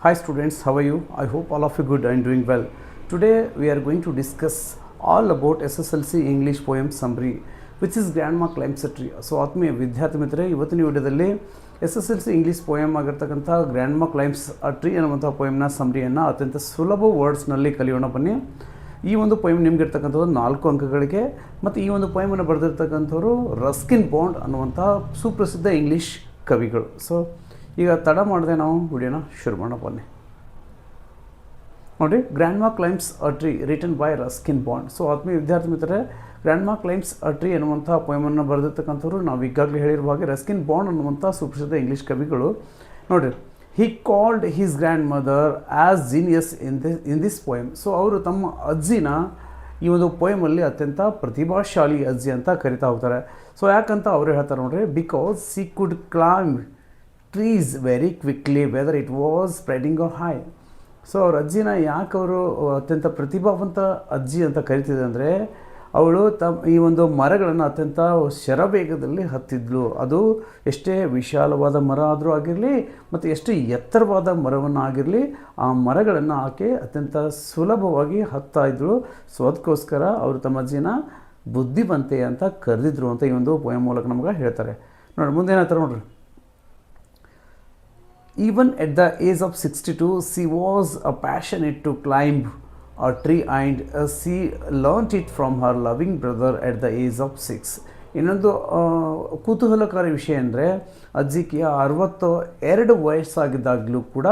Hi students, how are you? I hope all of you good and doing well. Today we are going to discuss all about SSLC English poem summary which is Grandma Climbs a Tree. So ಆತ್ಮೀಯ ವಿದ್ಯಾರ್ಥಿ ಮಿತ್ರರೇ, ಇವತ್ತಿನ ವಿಡಿಯೋದಲ್ಲಿ SSLC English poem ಆಗಿರ್ತಕ್ಕಂಥ grandma claims a tree ಅನ್ನುವಂಥ ಪೋಯಮ್ನ ಸಮ್ರಿಯನ್ನು ಅತ್ಯಂತ ಸುಲಭ ವರ್ಡ್ಸ್ನಲ್ಲಿ ಕಲಿಯೋಣ ಬನ್ನಿ. ಈ ಒಂದು ಪೋಯಮ್ ನಿಮ್ಗೆ ಇರ್ತಕ್ಕಂಥದ್ದು 4 ಅಂಕಗಳಿಗೆ ಮತ್ತು ಈ ಒಂದು ಪೋಯಮನ್ನು ಬರೆದಿರ್ತಕ್ಕಂಥವ್ರು ರಸ್ಕಿನ್ ಬಾಂಡ್ ಅನ್ನುವಂಥ ಸುಪ್ರಸಿದ್ಧ ಇಂಗ್ಲೀಷ್ ಕವಿಗಳು. ಸೊ ಈಗ ತಡ ಮಾಡದೆ ನಾವು ವಿಡಿಯೋನ ಶುರು ಮಾಡೋಣ ಬನ್ನಿ. ನೋಡಿ, grandma claims a tree written by Ruskin bond. So ಆತ್ಮೀಯ ವಿದ್ಯಾರ್ಥಿ ಮಿತ್ರರೇ, ಗ್ರ್ಯಾಂಡ್ಮಾ ಕ್ಲೈಮ್ಸ್ ಅ ಟ್ರೀ ಅನ್ನುವಂಥ ಪೋಯಮನ್ನು ಬರೆದಿರ್ತಕ್ಕಂಥವ್ರು ನಾವು ಈಗಾಗಲೇ ಹೇಳಿರುವ ಹಾಗೆ ರಸ್ಕಿನ್ ಬಾಂಡ್ ಅನ್ನುವಂಥ ಸುಪ್ರಸಿದ್ಧ ಇಂಗ್ಲೀಷ್ ಕವಿಗಳು. ನೋಡಿರಿ, he called his grand mother as genius in this poem. So ಅವರು ತಮ್ಮ ಅಜ್ಜಿನ ಈ ಒಂದು ಪೋಯಮಲ್ಲಿ ಅತ್ಯಂತ ಪ್ರತಿಭಾಶಾಲಿ ಅಜ್ಜಿ ಅಂತ ಕರಿತಾ ಹೋಗ್ತಾರೆ. ಸೊ ಯಾಕಂತ ಅವರು ಹೇಳ್ತಾರೆ ನೋಡ್ರಿ, because she could climb trees very quickly whether it was spreading or high. So ಅವ್ರ ಅಜ್ಜಿನ ಯಾಕೆ ಅವರು ಅತ್ಯಂತ ಪ್ರತಿಭಾವಂತ ಅಜ್ಜಿ ಅಂತ ಕರಿತಿದೆ ಅಂದರೆ, ಅವಳು ಈ ಒಂದು ಮರಗಳನ್ನು ಅತ್ಯಂತ ಶರವೇಗದಲ್ಲಿ ಹತ್ತಿದ್ಲು. ಅದು ಎಷ್ಟೇ ವಿಶಾಲವಾದ ಮರ ಆದರೂ ಆಗಿರಲಿ ಮತ್ತು ಎಷ್ಟು ಎತ್ತರವಾದ ಮರವನ್ನು ಆಗಿರಲಿ, ಆ ಮರಗಳನ್ನು ಆಕೆ ಅತ್ಯಂತ ಸುಲಭವಾಗಿ ಹತ್ತಾ ಇದ್ಳು. ಸೊ ಅದಕ್ಕೋಸ್ಕರ ಅವರು ತಮ್ಮ ಅಜ್ಜಿನ ಬುದ್ಧಿವಂತೆ ಅಂತ ಕರೆದಿದ್ರು ಅಂತ ಈ ಒಂದು ಪೋಯಮ್ ಮೂಲಕ ನಮ್ಗೆ ಹೇಳ್ತಾರೆ. ನೋಡಿ, ಮುಂದೆ ಏನಾಗ್ತಾರೆ ನೋಡ್ರಿ. Even at the age of 62, she was passionate to climb a tree and she learnt it from her loving brother at the age of 6. ಇನ್ನೊಂದು ಕುತೂಹಲಕಾರಿ ವಿಷಯ ಅಂದರೆ, ಅಜ್ಜಿಗೆ 62 ವಯಸ್ಸಾಗಿದ್ದಾಗಲೂ ಕೂಡ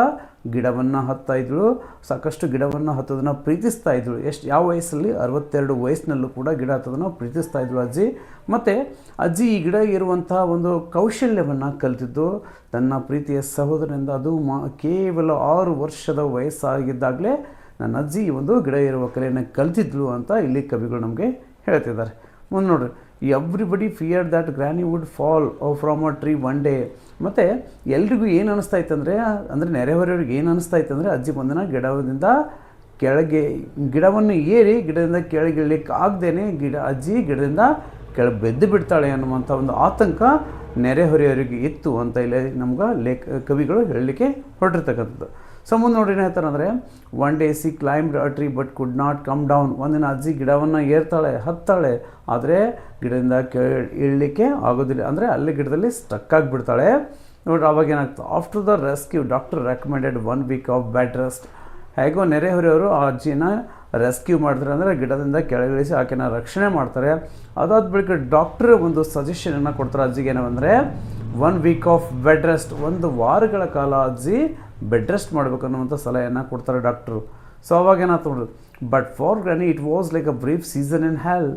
ಗಿಡವನ್ನು ಹತ್ತಾ ಇದ್ಳು. ಸಾಕಷ್ಟು ಗಿಡವನ್ನು ಹತ್ತೋದನ್ನು ಪ್ರೀತಿಸ್ತಾ ಇದ್ಳು. ಯಾವ ವಯಸ್ಸಲ್ಲಿ? 62 ವಯಸ್ಸಿನಲ್ಲೂ ಕೂಡ ಗಿಡ ಹತ್ತೋದನ್ನು ಪ್ರೀತಿಸ್ತಾ ಇದ್ಳು ಅಜ್ಜಿ. ಮತ್ತು ಅಜ್ಜಿ ಈ ಗಿಡ ಇರುವಂಥ ಒಂದು ಕೌಶಲ್ಯವನ್ನು ಕಲಿತಿದ್ದು ತನ್ನ ಪ್ರೀತಿಯ ಸಹೋದರನಿಂದ. ಅದು ಕೇವಲ 6 ವರ್ಷದ ವಯಸ್ಸಾಗಿದ್ದಾಗಲೇ ನನ್ನ ಅಜ್ಜಿ ಈ ಒಂದು ಗಿಡ ಇರುವ ಕಲೆಯನ್ನು ಕಲಿತಿದ್ಳು ಅಂತ ಇಲ್ಲಿ ಕವಿಗಳು ನಮಗೆ ಹೇಳ್ತಿದ್ದಾರೆ. ಮುಂದೆ ನೋಡಿರಿ, everybody fear that granny would fall from a tree one day. ಮತ್ತು ಎಲ್ರಿಗೂ ಏನು ಅನ್ನಿಸ್ತಾ ಇತ್ತಂದರೆ, ಅಂದರೆ ನೆರೆಹೊರೆಯವ್ರಿಗೆ ಏನು ಅನ್ನಿಸ್ತಾ ಇತ್ತಂದರೆ, ಅಜ್ಜಿ ಒಂದಿನ ಗಿಡದಿಂದ ಕೆಳಗೆ ಗಿಡವನ್ನು ಏರಿ ಗಿಡದಿಂದ ಕೆಳಗೆ ಇಳಿಲಿಕ್ಕೆ ಆಗದೇನೆ ಅಜ್ಜಿ ಗಿಡದಿಂದ ಕೆಳಗೆ ಬೆದ್ದು ಬಿಡ್ತಾಳೆ ಅನ್ನುವಂಥ ಒಂದು ಆತಂಕ ನೆರೆಹೊರೆಯವರಿಗೆ ಇತ್ತು ಅಂತ ಇಲ್ಲಿ ನಮ್ಗೆ ಕವಿಗಳು ಹೇಳಲಿಕ್ಕೆ ಹೊರಟಿರ್ತಕ್ಕಂಥದ್ದು. ಸೊ ಮುಂದೆ ನೋಡಿ ಏನು ಹೇಳ್ತಾರೆ ಅಂದರೆ, one day C climbed a tree but could not come down. ಒಂದಿನ ಅಜ್ಜಿ ಗಿಡವನ್ನು ಏರ್ತಾಳೆ, ಹತ್ತಾಳೆ, ಆದರೆ ಗಿಡದಿಂದ ಇಳಲಿಕ್ಕೆ ಆಗೋದಿಲ್ಲ. ಅಂದರೆ ಅಲ್ಲಿ ಗಿಡದಲ್ಲಿ ಸ್ಟಕ್ ಆಗಿಬಿಡ್ತಾಳೆ. ನೋಡ್ರಿ, ಅವಾಗ ಏನಾಗ್ತದೆ, after the rescue doctor recommended 1 week of bed rest. ಹೇಗೋ ನೆರೆಹೊರೆಯವರು ಆ ಅಜ್ಜಿನ ರೆಸ್ಕ್ಯೂ ಮಾಡಿದ್ರೆ, ಅಂದರೆ ಗಿಡದಿಂದ ಕೆಳಗಿಳಿಸಿ ಆಕೆನ ರಕ್ಷಣೆ ಮಾಡ್ತಾರೆ. ಅದಾದ ಬಳಿಕ ಡಾಕ್ಟ್ರ್ ಒಂದು ಸಜೆಷನನ್ನು ಕೊಡ್ತಾರೆ ಅಜ್ಜಿಗೆ. ಏನಂದರೆ 1 ವೀಕ್ ಆಫ್ ಬೆಡ್ ರೆಸ್ಟ್, 1 ವಾರಗಳ ಕಾಲ ಅಜ್ಜಿ ಬೆಡ್ ರೆಸ್ಟ್ ಮಾಡಬೇಕು ಅನ್ನುವಂಥ ಸಲಹೆಯನ್ನು ಕೊಡ್ತಾರೆ ಡಾಕ್ಟ್ರು. ಸೊ ಅವಾಗ ಏನಾಯ್ತು ನೋಡ್ರಿ, but for granny it was like a brief season in hell.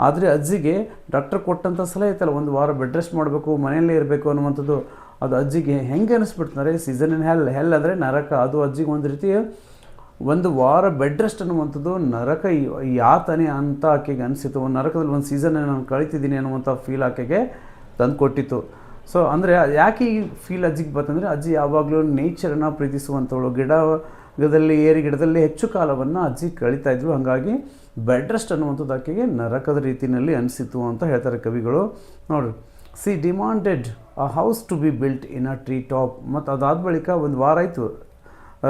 ಆದರೆ ಅಜ್ಜಿಗೆ ಡಾಕ್ಟ್ರ್ ಕೊಟ್ಟಂಥ ಸಲಹೆ ಐತಲ್ಲ, 1 ವಾರ ಬೆಡ್ ರೆಸ್ಟ್ ಮಾಡಬೇಕು, ಮನೆಯಲ್ಲೇ ಇರಬೇಕು ಅನ್ನುವಂಥದ್ದು, ಅದು ಅಜ್ಜಿಗೆ ಹೆಂಗೆ ಅನ್ನಿಸ್ಬಿಡ್ತಾರೆ, ಸೀಸನ್ ಇನ್ ಹೆಲ್. ಹೆಲ್ ಅಂದರೆ ನರಕ. ಅದು ಅಜ್ಜಿಗೆ ಒಂದು ರೀತಿ 1 ವಾರ ಬೆಡ್ ರೆಸ್ಟ್ ಅನ್ನುವಂಥದ್ದು ನರಕ ಯಾತನೆ ಅಂತ ಆಕೆಗೆ ಅನಿಸಿತು. ಒಂದು ನರಕದಲ್ಲಿ ಒಂದು ಸೀಸನ್ ನಾನು ಕಳೀತಿದ್ದೀನಿ ಅನ್ನುವಂಥ ಫೀಲ್ ಆಕೆಗೆ ತಂದು ಕೊಟ್ಟಿತ್ತು. ಸೊ ಅಂದರೆ ಯಾಕೆ ಈ ಫೀಲ್ ಅಜ್ಜಿಗೆ ಬರ್ತಂದರೆ, ಅಜ್ಜಿ ಯಾವಾಗಲೂ ನೇಚರನ್ನು ಪ್ರೀತಿಸುವಂಥವಳು. ಗಿಡದಲ್ಲಿ ಹೆಚ್ಚು ಕಾಲವನ್ನು ಅಜ್ಜಿ ಕಳೀತಾ ಇದ್ಳು. ಹಾಗಾಗಿ ಬೆಡ್ ರೆಸ್ಟ್ ಅನ್ನುವಂಥದ್ದು ಆಕೆಗೆ ನರಕದ ರೀತಿಯಲ್ಲಿ ಅನಿಸಿತು ಅಂತ ಹೇಳ್ತಾರೆ ಕವಿಗಳು. ನೋಡಿರಿ, she demanded a house to be built in a tree top. ಮತ್ತು ಅದಾದ ಬಳಿಕ 1 ವಾರ ಆಯಿತು,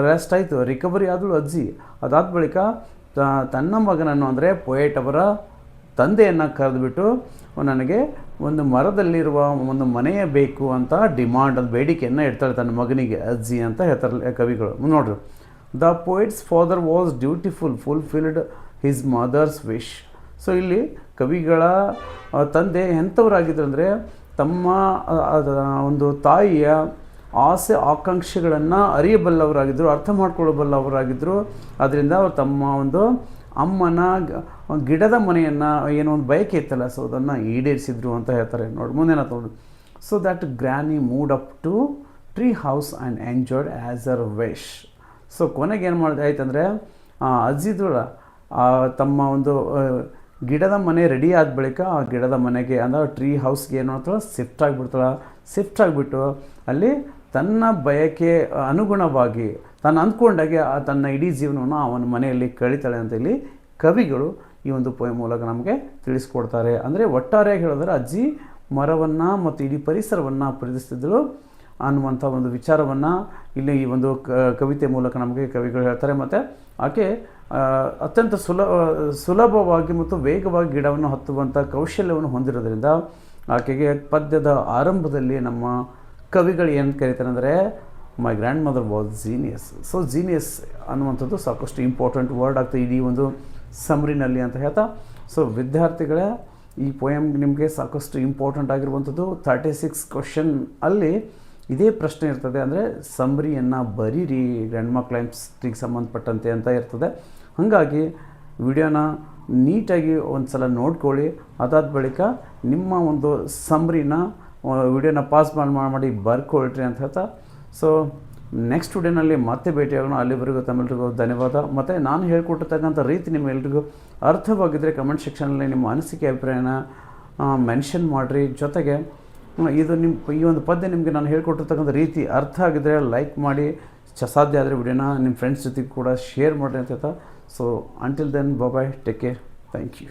ರೆಸ್ಟ್ ಆಯಿತು, ರಿಕವರಿ ಆದಳು ಅಜ್ಜಿ. ಅದಾದ ಬಳಿಕ ತನ್ನ ಮಗನನ್ನು, ಅಂದರೆ ಪೊಯೆಟ್ ಅವರ ತಂದೆಯನ್ನು ಕರೆದುಬಿಟ್ಟು, ನನಗೆ ಒಂದು ಮರದಲ್ಲಿರುವ ಒಂದು ಮನೆಯೇ ಬೇಕು ಅಂತ ಡಿಮಾಂಡ್, ಅದು ಬೇಡಿಕೆಯನ್ನು ಇಡ್ತಾಳೆ ತನ್ನ ಮಗನಿಗೆ ಅಜ್ಜಿ ಅಂತ ಹೇಳ್ತಾರೆ ಕವಿಗಳು. ನೋಡ್ರಿ, the poet's father was dutiful fulfilled his mother's wish. So ಇಲ್ಲಿ ಕವಿಗಳ ತಂದೆ ಎಂಥವರಾಗಿದ್ರು ಅಂದರೆ, ತಮ್ಮ ಒಂದು ತಾಯಿಯ ಆಸೆ ಆಕಾಂಕ್ಷೆಗಳನ್ನು ಅರಿಯಬಲ್ಲವರಾಗಿದ್ದರು, ಅರ್ಥ ಮಾಡ್ಕೊಳ್ಳಬಲ್ಲವರಾಗಿದ್ದರು. ಅದರಿಂದ ಅವರು ತಮ್ಮ ಒಂದು ಅಮ್ಮನ ಗಿಡದ ಮನೆಯನ್ನು ಏನೋ ಒಂದು ಬಯಕೆ ಇತ್ತಲ್ಲ, ಸೊ ಅದನ್ನು ಈಡೇರಿಸಿದ್ರು ಅಂತ ಹೇಳ್ತಾರೆ. ನೋಡಿ ಮುಂದೇನ ನೋಡಿ, so that granny moved up to tree house and enjoyed as her wish. So ಕೊನೆಗೆ ಏನು ಮಾಡಿದೆ ಆಯ್ತಂದರೆ, ಅಜ್ಜಿದ್ರಲ್ಲ ತಮ್ಮ ಒಂದು ಗಿಡದ ಮನೆ ರೆಡಿ ಆದ ಬಳಿಕ ಆ ಗಿಡದ ಮನೆಗೆ, ಅಂದರೆ ಟ್ರೀ ಹೌಸ್ಗೆ ಏನು ಮಾಡ್ತಾಳೆ, ಶಿಫ್ಟ್ ಆಗಿಬಿಟ್ಟು ಅಲ್ಲಿ ತನ್ನ ಬಯಕೆ ಅನುಗುಣವಾಗಿ ತಾನು ಅಂದ್ಕೊಂಡಾಗೆ ತನ್ನ ಇಡೀ ಜೀವನವನ್ನು ಅವನ ಮನೆಯಲ್ಲಿ ಕಳೀತಾಳೆ ಅಂತ ಇಲ್ಲಿ ಕವಿಗಳು ಈ ಒಂದು ಪೋಯಮ್ ಮೂಲಕ ನಮಗೆ ತಿಳಿಸ್ಕೊಡ್ತಾರೆ. ಅಂದರೆ ಒಟ್ಟಾರೆಯಾಗಿ ಹೇಳಿದ್ರೆ, ಅಜ್ಜಿ ಮರವನ್ನು ಮತ್ತು ಇಡೀ ಪರಿಸರವನ್ನು ಪ್ರೀತಿಸ್ತಿದ್ದಳು. ಅನ್ನುವಂಥ ಒಂದು ವಿಚಾರವನ್ನು ಇಲ್ಲಿ ಈ ಒಂದು ಕವಿತೆ ಮೂಲಕ ನಮಗೆ ಕವಿಗಳು ಹೇಳ್ತಾರೆ. ಮತ್ತು ಆಕೆ ಅತ್ಯಂತ ಸುಲಭವಾಗಿ ಮತ್ತು ವೇಗವಾಗಿ ಗಿಡವನ್ನು ಹತ್ತುವಂಥ ಕೌಶಲ್ಯವನ್ನು ಹೊಂದಿರೋದ್ರಿಂದ ಆಕೆಗೆ ಪದ್ಯದ ಆರಂಭದಲ್ಲಿ ನಮ್ಮ ಕವಿಗಳು ಏನು ಕರೀತಾರೆ ಅಂದರೆ my grandmother was genius. So genius ಅನ್ನುವಂಥದ್ದು ಸಾಕಷ್ಟು ಇಂಪಾರ್ಟೆಂಟ್ ವರ್ಡ್ ಆಗ್ತದೆ ಇಡೀ ಒಂದು ಸಮರಿನಲ್ಲಿ ಅಂತ ಹೇಳ್ತಾ. ಸೊ ವಿದ್ಯಾರ್ಥಿಗಳೇ, ಈ ಪೋಯಮ್ ನಿಮಗೆ ಸಾಕಷ್ಟು ಇಂಪಾರ್ಟೆಂಟ್ ಆಗಿರುವಂಥದ್ದು. 36 ಕ್ವಶನ್ ಅಲ್ಲಿ ಇದೇ ಪ್ರಶ್ನೆ ಇರ್ತದೆ, ಅಂದರೆ ಸಮರಿಯನ್ನು ಬರೀರಿ ಗ್ರ್ಯಾಂಡ್ ಮಾ ಕ್ಲೈಮ್ಸ್ಟಿಗೆ ಸಂಬಂಧಪಟ್ಟಂತೆ ಅಂತ ಇರ್ತದೆ. ಹಾಗಾಗಿ ವಿಡಿಯೋನ ನೀಟಾಗಿ ಒಂದು ಸಲ ನೋಡ್ಕೊಳ್ಳಿ. ಅದಾದ ಬಳಿಕ ನಿಮ್ಮ ಒಂದು ಸಮರಿನ ವಿಡಿಯೋನ ಪಾಸ್ ಮಾಡಿ ಬರ್ಕೊಳ್ರಿ ಅಂತ ಹೇಳ್ತಾ. ಸೊ ನೆಕ್ಸ್ಟ್ ವಿಡಿಯೋನಲ್ಲಿ ಮತ್ತೆ ಭೇಟಿಯಾಗೋಣ. ಅಲ್ಲಿವರೆಗೂ ತಮ್ಮೆಲ್ಲರಿಗೂ ಧನ್ಯವಾದ. ಮತ್ತು ನಾನು ಹೇಳ್ಕೊಟ್ಟಿರ್ತಕ್ಕಂಥ ರೀತಿ ನಿಮ್ಮೆಲ್ಲರಿಗೂ ಅರ್ಥವಾಗಿದ್ದರೆ ಕಮೆಂಟ್ ಸೆಕ್ಷನಲ್ಲಿ ನಿಮ್ಮ ಅನಿಸಿಕೆ ಅಭಿಪ್ರಾಯನ ಮೆನ್ಷನ್ ಮಾಡಿರಿ. ಜೊತೆಗೆ ಇದು ಈ ಒಂದು ಪದ್ಯ ನಿಮಗೆ ನಾನು ಹೇಳ್ಕೊಟ್ಟಿರ್ತಕ್ಕಂಥ ರೀತಿ ಅರ್ಥ ಆಗಿದ್ದರೆ ಲೈಕ್ ಮಾಡಿ, ಸಾಧ್ಯ ಆದರೆ ವಿಡಿಯೋನ ನಿಮ್ಮ ಫ್ರೆಂಡ್ಸ್ ಜೊತೆಗೆ ಕೂಡ ಶೇರ್ ಮಾಡಿರಿ ಅಂತ ಹೇಳ್ತಾ. So until then bye, take care, thank you.